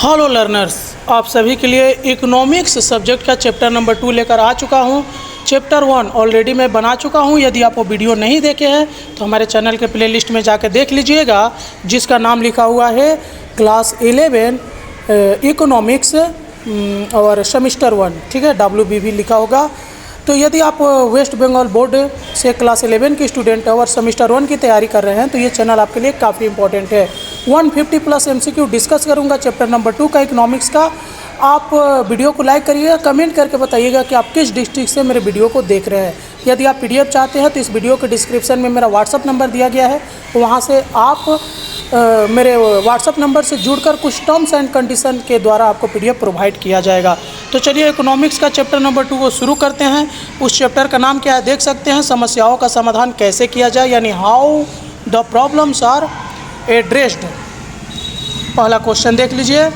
Hello learners, आप सभी के लिए इकोनॉमिक्स सब्जेक्ट का चैप्टर नंबर 2 लेकर आ चुका हूं। चैप्टर 1 ऑलरेडी मैं बना चुका हूं। यदि आप वो वीडियो नहीं देखे हैं तो हमारे चैनल के प्लेलिस्ट में जाकर देख लीजिएगा, जिसका नाम लिखा हुआ है क्लास 11 इकोनॉमिक्स और सेमिस्टर 1, ठीक है, WBB लिखा होगा। तो यदि आप वेस्ट बंगाल बोर्ड से क्लास 11 के स्टूडेंट और सेमिस्टर 1 की तैयारी कर रहे हैं तो ये चैनल आपके लिए काफ़ी इंपॉर्टेंट है। 150+ MCQ डिस्कस करूंगा चैप्टर नंबर 2 का इकोनॉमिक्स का। आप वीडियो को लाइक करिएगा, कमेंट करके बताइएगा कि आप किस डिस्ट्रिक्ट से मेरे वीडियो को देख रहे हैं। यदि आप PDF चाहते हैं तो इस वीडियो के डिस्क्रिप्शन में मेरा व्हाट्सअप नंबर दिया गया है, तो वहाँ से आप मेरे व्हाट्सअप नंबर से जुड़कर कुछ टर्म्स एंड कंडीशन के द्वारा आपको PDF प्रोवाइड किया जाएगा। तो चलिए इकोनॉमिक्स का चैप्टर नंबर 2 को शुरू करते हैं। उस चैप्टर का नाम क्या है देख सकते हैं, समस्याओं का समाधान कैसे किया जाए, यानी how the problems are addressed. पहला क्वेश्चन देख लीजिए,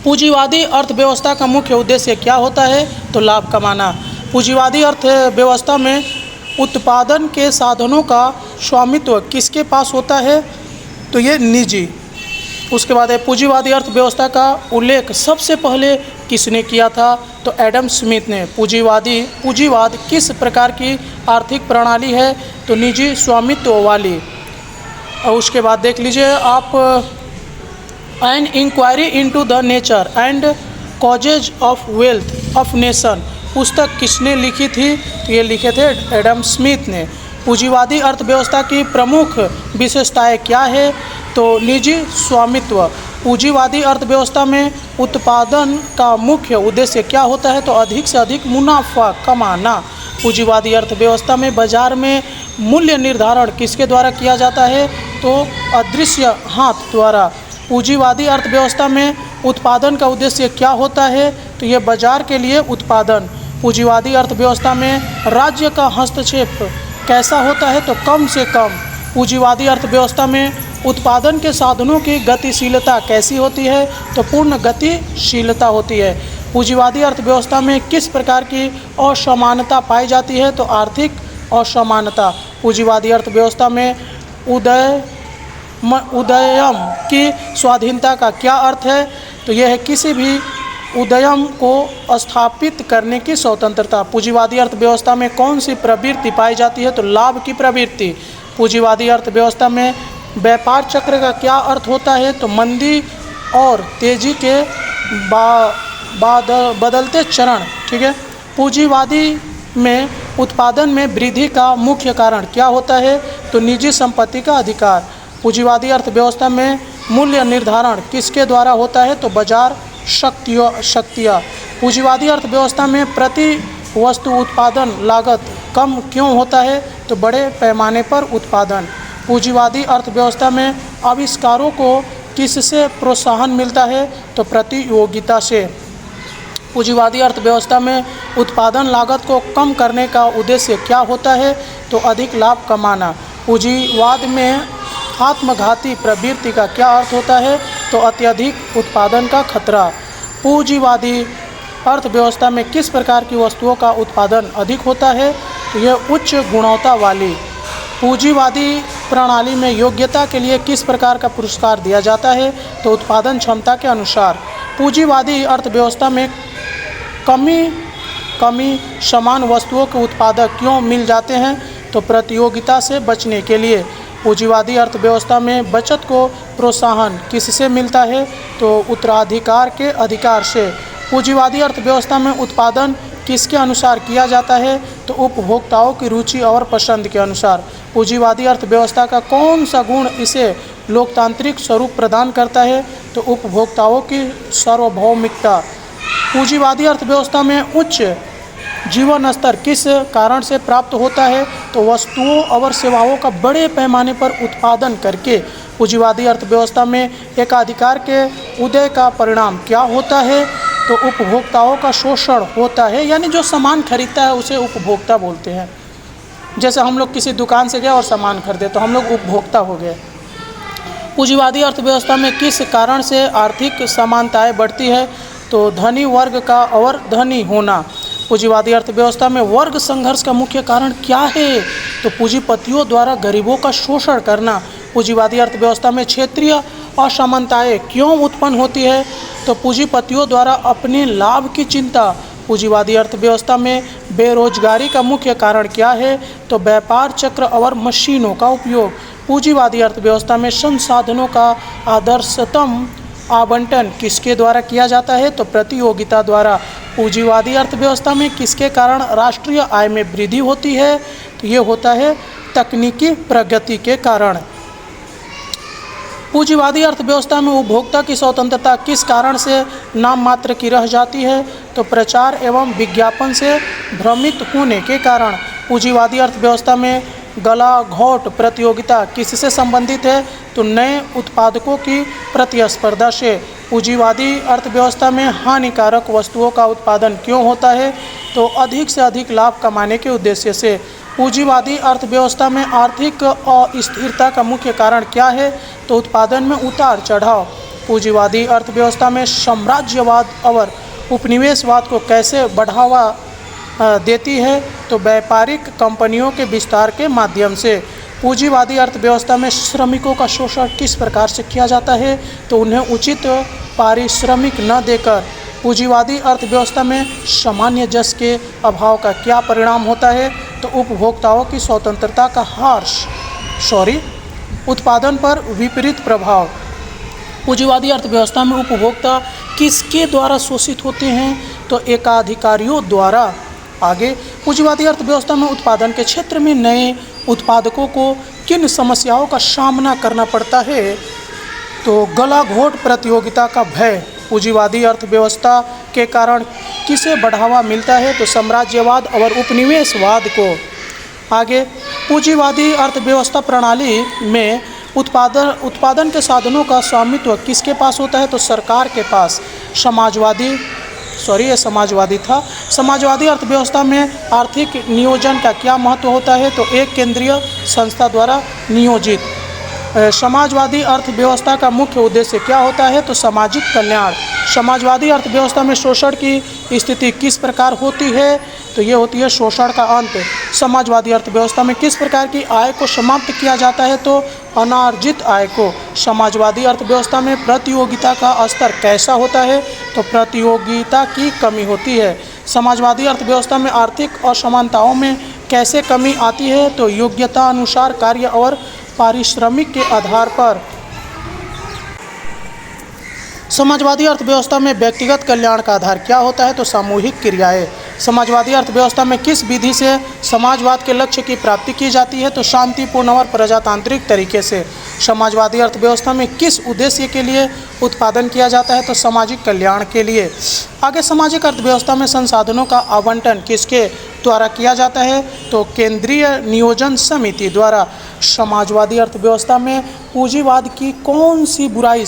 पूंजीवादी अर्थव्यवस्था का मुख्य उद्देश्य क्या होता है? तो लाभ कमाना। पूंजीवादी अर्थव्यवस्था में उत्पादन के साधनों का स्वामित्व किसके पास होता है? तो ये निजी। उसके बाद है पूंजीवादी अर्थव्यवस्था का उल्लेख सबसे पहले किसने किया था? तो एडम स्मिथ ने। पूंजीवाद किस प्रकार की आर्थिक प्रणाली है? तो निजी स्वामित्व वाली। और उसके बाद देख लीजिए आप, an inquiry into the nature and causes of wealth of nation पुस्तक किसने लिखी थी? तो ये लिखे थे एडम स्मिथ ने। पूंजीवादी अर्थव्यवस्था की प्रमुख विशेषताएं क्या है? तो निजी स्वामित्व। पूंजीवादी अर्थव्यवस्था में उत्पादन का मुख्य उद्देश्य क्या होता है? तो अधिक से अधिक मुनाफा कमाना। पूंजीवादी अर्थव्यवस्था में बाजार में मूल्य निर्धारण किसके द्वारा किया जाता है? तो अदृश्य हाथ द्वारा। पूंजीवादी अर्थव्यवस्था में उत्पादन का उद्देश्य क्या होता है? तो ये बाजार के लिए उत्पादन। पूंजीवादी अर्थव्यवस्था में राज्य का हस्तक्षेप कैसा होता है? तो कम से कम। पूंजीवादी अर्थव्यवस्था में उत्पादन के साधनों की गतिशीलता कैसी होती है? तो पूर्ण गतिशीलता होती है। पूंजीवादी अर्थव्यवस्था में किस प्रकार की असमानता पाई जाती है? तो आर्थिक असमानता। पूंजीवादी अर्थव्यवस्था में उदयम की स्वाधीनता का क्या अर्थ है? तो यह है किसी भी उद्यम को स्थापित करने की स्वतंत्रता। पूंजीवादी अर्थव्यवस्था में कौन सी प्रवृत्ति पाई जाती है? तो लाभ की प्रवृत्ति। पूंजीवादी अर्थव्यवस्था में व्यापार चक्र का क्या अर्थ होता है? तो मंदी और तेजी के बदलते चरण, ठीक है। पूंजीवादी में उत्पादन में वृद्धि का मुख्य कारण क्या होता है? तो निजी संपत्ति का अधिकार। पूंजीवादी अर्थव्यवस्था में मूल्य निर्धारण किसके द्वारा होता है? तो बाजार शक्तियाँ। पूंजीवादी अर्थव्यवस्था में प्रति वस्तु उत्पादन लागत कम क्यों होता है? तो बड़े पैमाने पर उत्पादन। पूंजीवादी अर्थव्यवस्था में आविष्कारों को किससे प्रोत्साहन मिलता है? तो प्रतियोगिता से। पूंजीवादी अर्थव्यवस्था में उत्पादन लागत को कम करने का उद्देश्य क्या होता है? तो अधिक लाभ कमाना। पूंजीवाद में आत्मघाती प्रवृत्ति का क्या अर्थ होता है? तो अत्यधिक उत्पादन का खतरा। पूंजीवादी अर्थव्यवस्था में किस प्रकार की वस्तुओं का उत्पादन अधिक होता है? तो यह उच्च गुणवत्ता वाली। पूंजीवादी प्रणाली में योग्यता के लिए किस प्रकार का पुरस्कार दिया जाता है? तो उत्पादन क्षमता के अनुसार। पूंजीवादी अर्थव्यवस्था में कमी समान वस्तुओं के उत्पादक क्यों मिल जाते हैं? तो प्रतियोगिता से बचने के लिए। पूंजीवादी अर्थव्यवस्था में बचत को प्रोत्साहन किससे मिलता है? तो उत्तराधिकार के अधिकार से। पूंजीवादी अर्थव्यवस्था में उत्पादन किसके अनुसार किया जाता है? तो उपभोक्ताओं की रुचि और पसंद के अनुसार। पूंजीवादी अर्थव्यवस्था का कौन सा गुण इसे लोकतांत्रिक स्वरूप प्रदान करता है? तो उपभोक्ताओं की सार्वभौमिकता। पूंजीवादी अर्थव्यवस्था में उच्च जीवन स्तर किस कारण से प्राप्त होता है? तो वस्तुओं और सेवाओं का बड़े पैमाने पर उत्पादन करके। पूंजीवादी अर्थव्यवस्था में एकाधिकार के उदय का परिणाम क्या होता है? तो उपभोक्ताओं का शोषण होता है, यानी जो सामान खरीदता है उसे उपभोक्ता बोलते हैं। जैसे हम लोग किसी दुकान से गए और सामान खरीदे तो हम लोग उपभोक्ता हो गए। पूंजीवादी अर्थव्यवस्था में किस कारण से आर्थिक समानताएं बढ़ती है? तो धनी वर्ग का और धनी होना। पूंजीवादी अर्थव्यवस्था में वर्ग संघर्ष का मुख्य कारण क्या है? तो पूंजीपतियों द्वारा गरीबों का शोषण करना। पूंजीवादी अर्थव्यवस्था में क्षेत्रीय असमानताएं क्यों उत्पन्न होती है? तो पूंजीपतियों द्वारा अपने लाभ की चिंता। पूंजीवादी अर्थव्यवस्था में बेरोजगारी का मुख्य कारण क्या है? तो व्यापार चक्र और मशीनों का उपयोग। पूंजीवादी अर्थव्यवस्था में संसाधनों का आदर्शतम आवंटन किसके द्वारा किया जाता है? तो प्रतियोगिता द्वारा। पूंजीवादी अर्थव्यवस्था में किसके कारण राष्ट्रीय आय में वृद्धि होती है? तो ये होता है तकनीकी प्रगति के कारण। पूंजीवादी अर्थव्यवस्था में उपभोक्ता की स्वतंत्रता किस कारण से नाम मात्र की रह जाती है? तो प्रचार एवं विज्ञापन से भ्रमित होने के कारण। पूंजीवादी अर्थव्यवस्था में गलाघोंट प्रतियोगिता किससे संबंधित है? तो नए उत्पादकों की प्रतिस्पर्धा से। पूंजीवादी अर्थव्यवस्था में हानिकारक वस्तुओं का उत्पादन क्यों होता है? तो अधिक से अधिक लाभ कमाने के उद्देश्य से। पूंजीवादी अर्थव्यवस्था में आर्थिक अस्थिरता का मुख्य कारण क्या है? तो उत्पादन में उतार चढ़ाव। पूंजीवादी अर्थव्यवस्था में साम्राज्यवाद और उपनिवेशवाद को कैसे बढ़ावा देती है? तो व्यापारिक कंपनियों के विस्तार के माध्यम से। पूंजीवादी अर्थव्यवस्था में श्रमिकों का शोषण किस प्रकार से किया जाता है? तो उन्हें उचित पारिश्रमिक न देकर। पूंजीवादी अर्थव्यवस्था में सामान्य जस के अभाव का क्या परिणाम होता है? तो उपभोक्ताओं की स्वतंत्रता का उत्पादन पर विपरीत प्रभाव। पूंजीवादी अर्थव्यवस्था में उपभोक्ता किसके द्वारा शोषित होते हैं? तो एकाधिकारियों द्वारा। आगे, पूंजीवादी अर्थव्यवस्था में उत्पादन के क्षेत्र में नए उत्पादकों को किन समस्याओं का सामना करना पड़ता है? तो गलाघोंट प्रतियोगिता का भय। पूंजीवादी अर्थव्यवस्था के कारण किसे बढ़ावा मिलता है? तो साम्राज्यवाद और उपनिवेशवाद को। आगे, पूंजीवादी अर्थव्यवस्था प्रणाली में उत्पादन के साधनों का स्वामित्व किसके पास होता है? तो सरकार के पास। समाजवादी था। समाजवादी अर्थव्यवस्था में आर्थिक नियोजन का क्या महत्व होता है? तो एक केंद्रीय संस्था द्वारा नियोजित। समाजवादी अर्थव्यवस्था का मुख्य उद्देश्य क्या होता है? तो सामाजिक कल्याण। समाजवादी अर्थव्यवस्था में शोषण की स्थिति किस प्रकार होती है? तो ये होती है शोषण का अंत। समाजवादी अर्थव्यवस्था में किस प्रकार की आय को समाप्त किया जाता है? तो अनार्जित आय को। समाजवादी अर्थव्यवस्था में प्रतियोगिता का स्तर कैसा होता है? तो प्रतियोगिता की कमी होती है। समाजवादी अर्थव्यवस्था में आर्थिक असमानताओं में कैसे कमी आती है? तो योग्यता अनुसार कार्य और पारिश्रमिक के आधार पर। समाजवादी अर्थव्यवस्था में व्यक्तिगत कल्याण का आधार क्या होता है? तो सामूहिक क्रियाएं। समाजवादी अर्थव्यवस्था में किस विधि से समाजवाद के लक्ष्य की प्राप्ति की जाती है? तो शांतिपूर्ण और प्रजातांत्रिक तरीके से। समाजवादी अर्थव्यवस्था में किस उद्देश्य के लिए उत्पादन किया जाता है? तो सामाजिक कल्याण के लिए। आगे, सामाजिक अर्थव्यवस्था में संसाधनों का आवंटन किसके द्वारा किया जाता है? तो केंद्रीय नियोजन समिति द्वारा। समाजवादी अर्थव्यवस्था में पूंजीवाद की कौन सी बुराई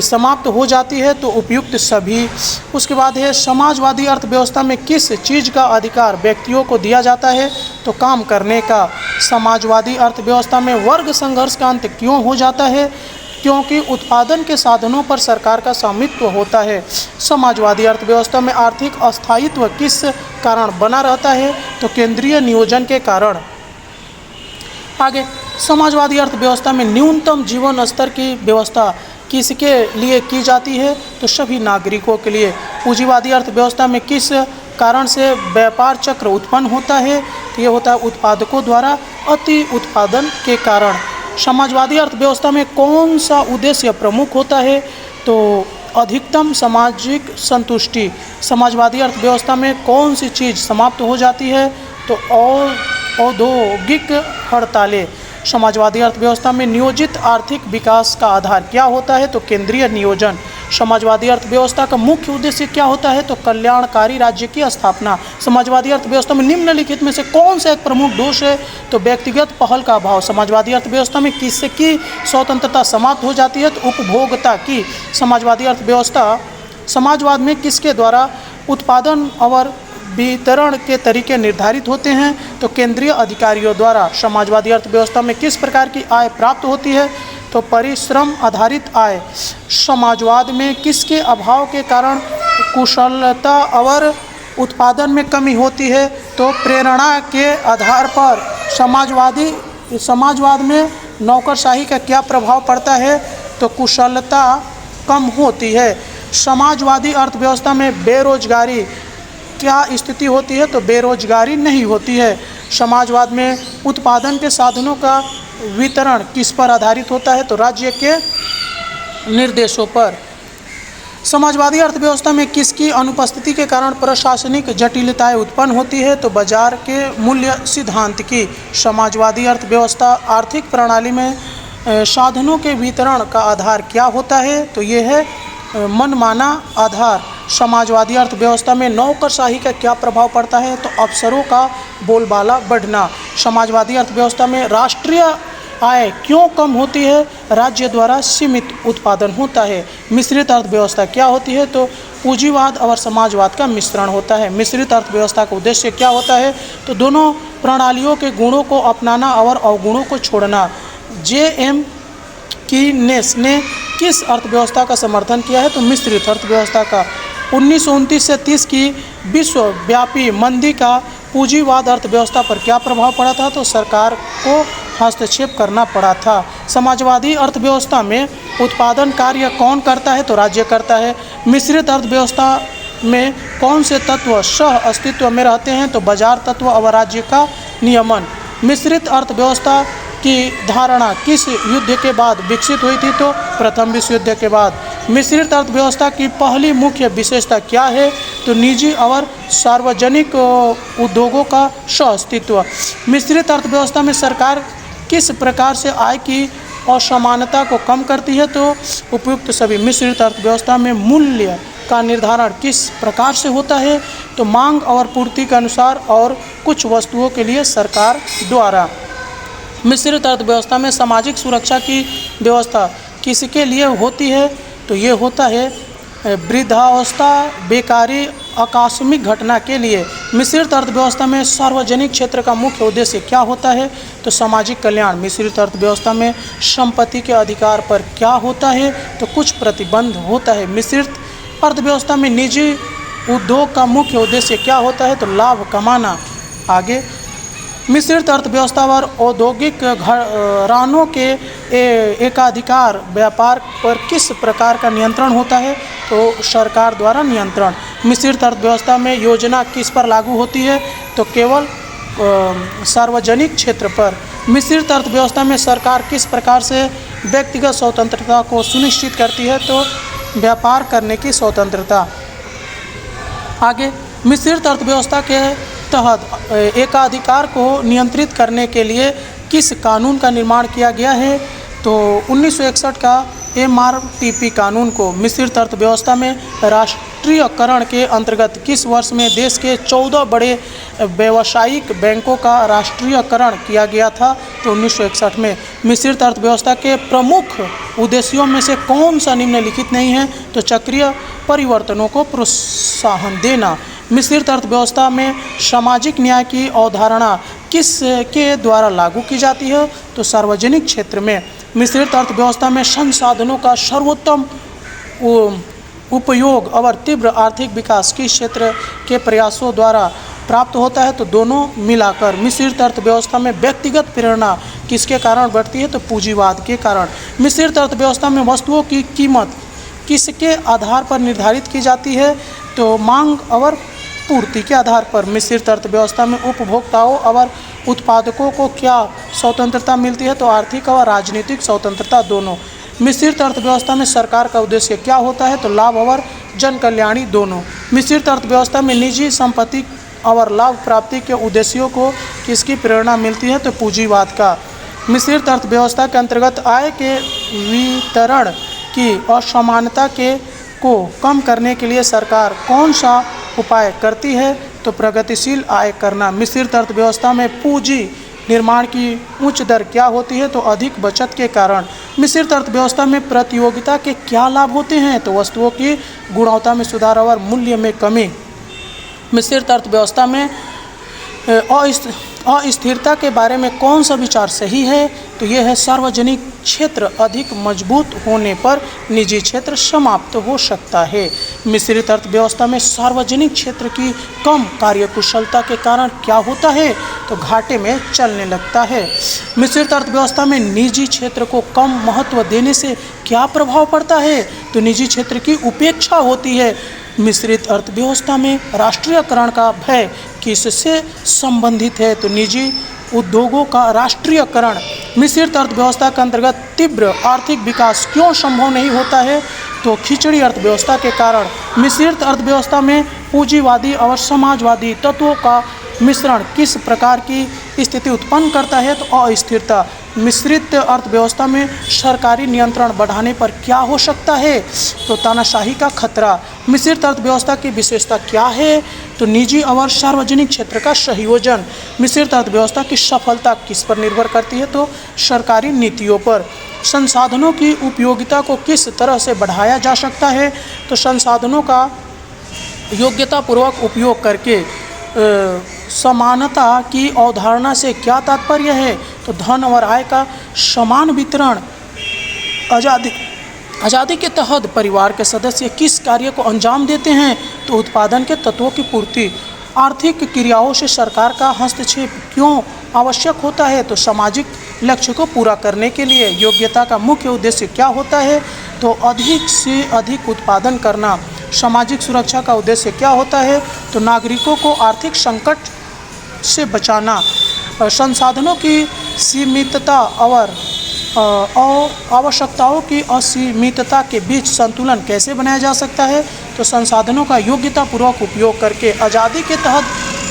समाप्त हो जाती है? तो उपयुक्त सभी। उसके बाद है, समाजवादी अर्थव्यवस्था में किस चीज़ का अधिकार व्यक्तियों को दिया जाता है? तो काम करने का। समाजवादी अर्थव्यवस्था में वर्ग संघर्ष का अंत क्यों हो जाता है? क्योंकि उत्पादन के साधनों पर सरकार का स्वामित्व होता है। समाजवादी अर्थव्यवस्था में आर्थिक अस्थायित्व किस कारण बना रहता है? तो केंद्रीय नियोजन के कारण। आगे, समाजवादी अर्थव्यवस्था में न्यूनतम जीवन स्तर की व्यवस्था किसके लिए की जाती है? तो सभी नागरिकों के लिए। पूंजीवादी अर्थव्यवस्था में किस कारण से व्यापार चक्र उत्पन्न होता है? तो ये होता है उत्पादकों द्वारा अति उत्पादन के कारण। समाजवादी अर्थव्यवस्था में कौन सा उद्देश्य प्रमुख होता है? तो अधिकतम सामाजिक संतुष्टि। समाजवादी अर्थव्यवस्था में कौन सी चीज़ समाप्त हो जाती है? तो औद्योगिक हड़तालें। समाजवादी अर्थव्यवस्था में नियोजित आर्थिक विकास का आधार क्या होता है? तो केंद्रीय नियोजन। समाजवादी अर्थव्यवस्था का मुख्य उद्देश्य क्या होता है? तो कल्याणकारी राज्य की स्थापना। समाजवादी अर्थव्यवस्था में निम्नलिखित में से कौन सा एक प्रमुख दोष है? तो व्यक्तिगत पहल का अभाव। समाजवादी अर्थव्यवस्था में किसकी स्वतंत्रता समाप्त हो जाती है? तो उपभोक्ता की। समाजवाद में किसके द्वारा उत्पादन और वितरण के तरीके निर्धारित होते हैं? तो केंद्रीय अधिकारियों द्वारा। समाजवादी अर्थव्यवस्था में किस प्रकार की आय प्राप्त होती है? तो परिश्रम आधारित आय। समाजवाद में किसके अभाव के कारण कुशलता और उत्पादन में कमी होती है तो प्रेरणा के आधार पर समाजवाद में नौकरशाही का क्या प्रभाव पड़ता है, तो कुशलता कम होती है। समाजवादी अर्थव्यवस्था में बेरोजगारी क्या स्थिति होती है, तो बेरोजगारी नहीं होती है। समाजवाद में उत्पादन के साधनों का वितरण किस पर आधारित होता है, तो राज्य के निर्देशों पर। समाजवादी अर्थव्यवस्था में किसकी अनुपस्थिति के कारण प्रशासनिक जटिलताएं उत्पन्न होती है, तो बाजार के मूल्य सिद्धांत की। समाजवादी अर्थव्यवस्था आर्थिक प्रणाली में साधनों के वितरण का आधार क्या होता है, तो ये है मनमाना आधार। समाजवादी अर्थव्यवस्था में नौकरशाही का क्या प्रभाव पड़ता है, तो अफसरों का बोलबाला बढ़ना। समाजवादी अर्थव्यवस्था में राष्ट्रीय आय क्यों कम होती है, राज्य द्वारा सीमित उत्पादन होता है। मिश्रित अर्थव्यवस्था क्या होती है, तो पूंजीवाद और समाजवाद का मिश्रण होता है। मिश्रित अर्थव्यवस्था का उद्देश्य क्या होता है, तो दोनों प्रणालियों के गुणों को अपनाना और अवगुणों को छोड़ना। जे.एम. कीनेस ने किस अर्थव्यवस्था का समर्थन किया है, तो मिश्रित अर्थव्यवस्था का। 1929 से 30 की विश्वव्यापी मंदी का पूंजीवाद अर्थव्यवस्था पर क्या प्रभाव पड़ा था, तो सरकार को हस्तक्षेप करना पड़ा था। समाजवादी अर्थव्यवस्था में उत्पादन कार्य कौन करता है, तो राज्य करता है। मिश्रित अर्थव्यवस्था में कौन से तत्व सह अस्तित्व में रहते हैं, तो बाजार तत्व और राज्य का नियमन। मिश्रित अर्थव्यवस्था की धारणा किस युद्ध के बाद विकसित हुई थी, तो प्रथम विश्व युद्ध के बाद। मिश्रित अर्थव्यवस्था की पहली मुख्य विशेषता क्या है, तो निजी और सार्वजनिक उद्योगों का सहअस्तित्व। मिश्रित अर्थव्यवस्था में सरकार किस प्रकार से आय की असमानता को कम करती है, तो उपयुक्त सभी। मिश्रित अर्थव्यवस्था में मूल्य का निर्धारण किस प्रकार से होता है, तो मांग और पूर्ति के अनुसार और कुछ वस्तुओं के लिए सरकार द्वारा। मिश्रित अर्थव्यवस्था में सामाजिक सुरक्षा की व्यवस्था किसके लिए होती है, तो ये होता है वृद्धावस्था, बेकारी, आकस्मिक घटना के लिए। मिश्रित अर्थव्यवस्था में सार्वजनिक क्षेत्र का मुख्य उद्देश्य क्या होता है, तो सामाजिक कल्याण। मिश्रित अर्थव्यवस्था में संपत्ति के अधिकार पर क्या होता है, तो कुछ प्रतिबंध होता है। मिश्रित अर्थव्यवस्था में निजी उद्योग का मुख्य उद्देश्य क्या होता है, तो लाभ कमाना। आगे, मिश्रित अर्थव्यवस्था और औद्योगिक घरानों के एकाधिकार व्यापार पर किस प्रकार का नियंत्रण होता है, तो सरकार द्वारा नियंत्रण। मिश्रित अर्थव्यवस्था में योजना किस पर लागू होती है, तो केवल सार्वजनिक क्षेत्र पर। मिश्रित अर्थव्यवस्था में सरकार किस प्रकार से व्यक्तिगत स्वतंत्रता को सुनिश्चित करती है, तो व्यापार करने की स्वतंत्रता। आगे, मिश्रित अर्थव्यवस्था के तहत एकाधिकार को नियंत्रित करने के लिए किस कानून का निर्माण किया गया है, तो 1961 का MRTP कानून को। मिश्रित अर्थव्यवस्था में राष्ट्रीयकरण के अंतर्गत किस वर्ष में देश के 14 बड़े व्यावसायिक बैंकों का राष्ट्रीयकरण किया गया था, तो 1961 में। मिश्रित अर्थव्यवस्था के प्रमुख उद्देश्यों में से कौन सा निम्नलिखित नहीं है, तो चक्रीय परिवर्तनों को प्रोत्साहन देना। मिश्रित अर्थव्यवस्था में सामाजिक न्याय की अवधारणा किसके द्वारा लागू की जाती है, तो सार्वजनिक क्षेत्र में। मिश्रित अर्थव्यवस्था में संसाधनों का सर्वोत्तम उपयोग और तीव्र आर्थिक विकास किस क्षेत्र के प्रयासों द्वारा प्राप्त होता है, तो दोनों मिलाकर। मिश्रित अर्थव्यवस्था में व्यक्तिगत प्रेरणा किसके कारण बढ़ती है, तो पूंजीवाद के कारण। मिश्रित अर्थव्यवस्था में वस्तुओं की कीमत किसके आधार पर निर्धारित की जाती है, तो मांग और पूर्ति के आधार पर। मिश्रित अर्थव्यवस्था में उपभोक्ताओं और उत्पादकों को क्या स्वतंत्रता मिलती है, तो आर्थिक और राजनीतिक स्वतंत्रता दोनों। मिश्रित अर्थव्यवस्था में सरकार का उद्देश्य क्या होता है, तो लाभ और जन कल्याणी दोनों। मिश्रित अर्थव्यवस्था में निजी संपत्ति और लाभ प्राप्ति के उद्देश्यों को किसकी प्रेरणा मिलती है, तो पूंजीवाद का। मिश्रित अर्थव्यवस्था के अंतर्गत आय के वितरण की असमानता को कम करने के लिए सरकार कौन सा उपाय करती है, तो प्रगतिशील आय करना। मिश्रित अर्थव्यवस्था में पूंजी निर्माण की उच्च दर क्या होती है, तो अधिक बचत के कारण। मिश्रित अर्थव्यवस्था में प्रतियोगिता के क्या लाभ होते हैं, तो वस्तुओं की गुणवत्ता में सुधार और मूल्य में कमी। मिश्रित अर्थव्यवस्था में अस्थिरता के बारे में कौन सा विचार सही है, तो ये है सार्वजनिक क्षेत्र अधिक मजबूत होने पर निजी क्षेत्र समाप्त हो सकता है। मिश्रित अर्थव्यवस्था में सार्वजनिक क्षेत्र की कम कार्यकुशलता के कारण क्या होता है, तो घाटे में चलने लगता है। मिश्रित अर्थव्यवस्था में निजी क्षेत्र को कम महत्व देने से क्या प्रभाव पड़ता है, तो निजी क्षेत्र की उपेक्षा होती है। मिश्रित अर्थव्यवस्था में राष्ट्रीयकरण का भय किससे संबंधित है, तो निजी उद्योगों का राष्ट्रीयकरण। मिश्रित अर्थव्यवस्था के अंतर्गत तीव्र आर्थिक विकास क्यों संभव नहीं होता है, तो खिचड़ी अर्थव्यवस्था के कारण। मिश्रित अर्थव्यवस्था में पूंजीवादी और समाजवादी तत्वों का मिश्रण किस प्रकार की स्थिति उत्पन्न करता है, तो अस्थिरता। मिश्रित अर्थव्यवस्था में सरकारी नियंत्रण बढ़ाने पर क्या हो सकता है, तो तानाशाही का खतरा। मिश्रित अर्थव्यवस्था की विशेषता क्या है, तो निजी और सार्वजनिक क्षेत्र का संयोजन। मिश्रित अर्थव्यवस्था की सफलता किस पर निर्भर करती है, तो सरकारी नीतियों पर। संसाधनों की उपयोगिता को किस तरह से बढ़ाया जा सकता है, तो संसाधनों का योग्यतापूर्वक उपयोग करके। समानता की अवधारणा से क्या तात्पर्य है, तो धन और आय का समान वितरण। आज़ादी के तहत परिवार के सदस्य किस कार्य को अंजाम देते हैं, तो उत्पादन के तत्वों की पूर्ति। आर्थिक क्रियाओं से सरकार का हस्तक्षेप क्यों आवश्यक होता है, तो सामाजिक लक्ष्य को पूरा करने के लिए। योग्यता का मुख्य उद्देश्य क्या होता है, तो अधिक से अधिक उत्पादन करना। सामाजिक सुरक्षा का उद्देश्य क्या होता है, तो नागरिकों को आर्थिक संकट से बचाना। संसाधनों की सीमितता और आवश्यकताओं की असीमितता के बीच संतुलन कैसे बनाया जा सकता है, तो संसाधनों का योग्यतापूर्वक उपयोग करके। आज़ादी के तहत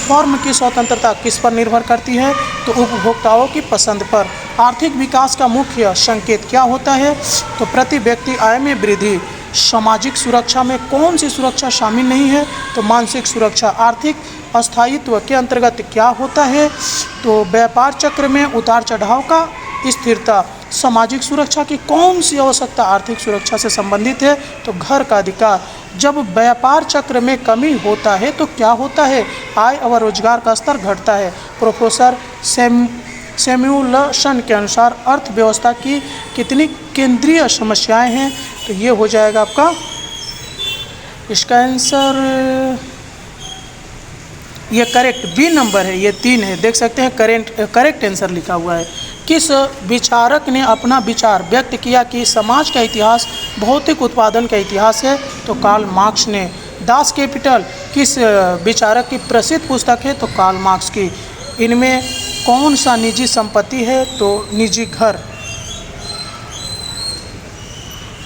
फर्म की स्वतंत्रता किस पर निर्भर करती है, तो उपभोक्ताओं की पसंद पर। आर्थिक विकास का मुख्य संकेत क्या होता है, तो प्रति व्यक्ति आय में वृद्धि। सामाजिक सुरक्षा में कौन सी सुरक्षा शामिल नहीं है, तो मानसिक सुरक्षा। आर्थिक अस्थायित्व के अंतर्गत क्या होता है, तो व्यापार चक्र में उतार चढ़ाव का स्थिरता। सामाजिक सुरक्षा की कौन सी आवश्यकता आर्थिक सुरक्षा से संबंधित है, तो घर का अधिकार। जब व्यापार चक्र में कमी होता है तो क्या होता है, आय और रोजगार का स्तर घटता है। प्रोफेसर सैमुअलसन के अनुसार अर्थव्यवस्था की कितनी केंद्रीय समस्याएं हैं, तो ये हो जाएगा आपका इसका आंसर। ये करेक्ट बी नंबर है, ये 3 है, देख सकते हैं करेक्ट आंसर लिखा हुआ है। किस विचारक ने अपना विचार व्यक्त किया कि समाज का इतिहास भौतिक उत्पादन का इतिहास है, तो कार्ल मार्क्स ने। दास कैपिटल किस विचारक की प्रसिद्ध पुस्तक है, तो कार्ल मार्क्स की। इनमें कौन सा निजी संपत्ति है, तो निजी घर।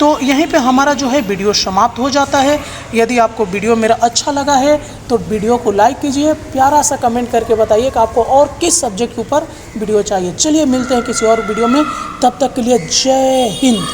तो यहीं पे हमारा जो है वीडियो समाप्त हो जाता है। यदि आपको वीडियो मेरा अच्छा लगा है तो वीडियो को लाइक कीजिए, प्यारा सा कमेंट करके बताइए कि आपको और किस सब्जेक्ट के ऊपर वीडियो चाहिए। चलिए मिलते हैं किसी और वीडियो में, तब तक के लिए जय हिंद।